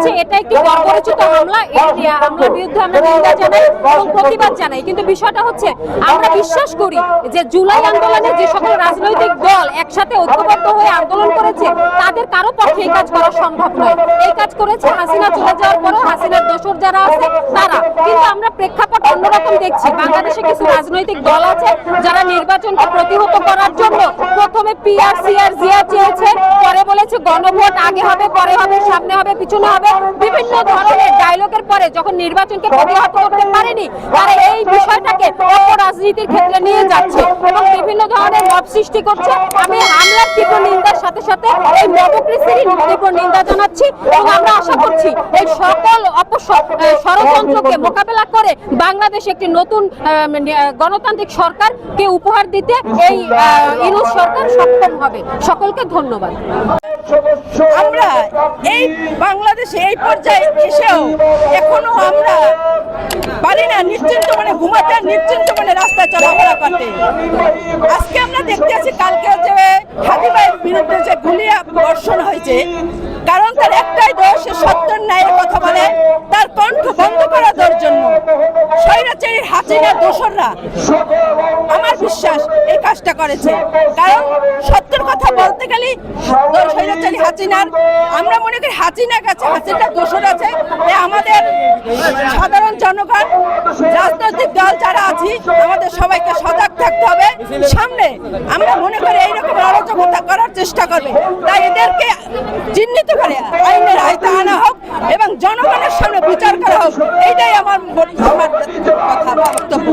হচ্ছে এটা একটি বর্বরোচিত হামলা। এই হামলার বিরুদ্ধে আমরা নিন্দা জানাই এবং প্রতিবাদ জানাই। কিন্তু বিষয়টা হচ্ছে আমরা বিশ্বাস করি যে জুলাই আন্দোলনে যে সকল রাজনৈতিক দল একসাথে ঐক্যবদ্ধ হয়ে আন্দোলন করেছে তাদের কারো পক্ষে এই কাজ করা সম্ভব নয়। এই কাজ করেছে হাসিনা চলে যাওয়ার পরেও হাসিনার দোসর যারা আছে তারা। কিন্তু আমরা প্রেক্ষাপট অন্যরকম দেখছি। বাংলাদেশে কিছু রাজনৈতিক দল আছে যারা নির্বাচনকে প্রতিহত করার জন্য প্রথমে পিআরসিআর জিয়া চেয়েছে, পরে বলেছে গণভোট আগে হবে পরে হবে সামনে হবে পিছনে হবে, বিভিন্ন ধরনের ডায়লগের পরে যখন নির্বাচনকে প্রতিহত করতে পারেনি তারা এই বিষয়টাকে অপরাজনীতির ক্ষেত্রে নিয়ে যাচ্ছে এবং বিভিন্ন ধরনের মব সৃষ্টি করছে। আমি হামলার তীব্র নিন্দার সাথে সাথে এই মবক্রেসির তীব্র নিন্দা জানাচ্ছি এবং আমরা আশা করছি এই সকল ষড়যন্ত্রকে মোকাবেলা করে বাংলাদেশ একটি নতুন গণতান্ত্রিক সরকারকে উপহার দিতে এই ইউনূস সরকার সক্ষম হবে। সকলকে ধন্যবাদ। আমরা এই বাংলাদেশে এই পর্যায়ে এসেও এখনো আমরা পারি না নিশ্চিন্ত মানে ঘুমাতে, নিশ্চিন্ত মানে রাস্তায় চলাফেরা করতে। আজকে আমরা দেখতে আছি কালকে যে হাতিবাইয়ের বিরুদ্ধে যে গুলিয়া বর্ষণ হয়েছে, কারণ তার একটাই দোষ, সে সত্যের ন্যায়ের কথা বলে, তার কণ্ঠ বন্ধ করার জন্য স্বৈরাচারী হাসিনার দোসররা আমার বিশ্বাস এই কাজটা করেছে। কারণ সত্যের কথা বলতে গেলে স্বৈরাচারী হাসিনার, আমরা মনে করি হাসিনার কাছে হাসিনার দোসর আছে। আমাদের সাধারণ জনগণ, রাজনৈতিক দল যারা আছি, আমাদের সবাইকে সজাগ থাকতে হবে। সামনে আমরা মনে করি এইরকম অরাজকতা করার চেষ্টা করবে, তাই এদেরকে চিহ্নিত করে আইনের আয়তায় আনা হোক এবং জনগণের সামনে বিচার করা হোক। এইটাই আমার কথা বক্তব্য।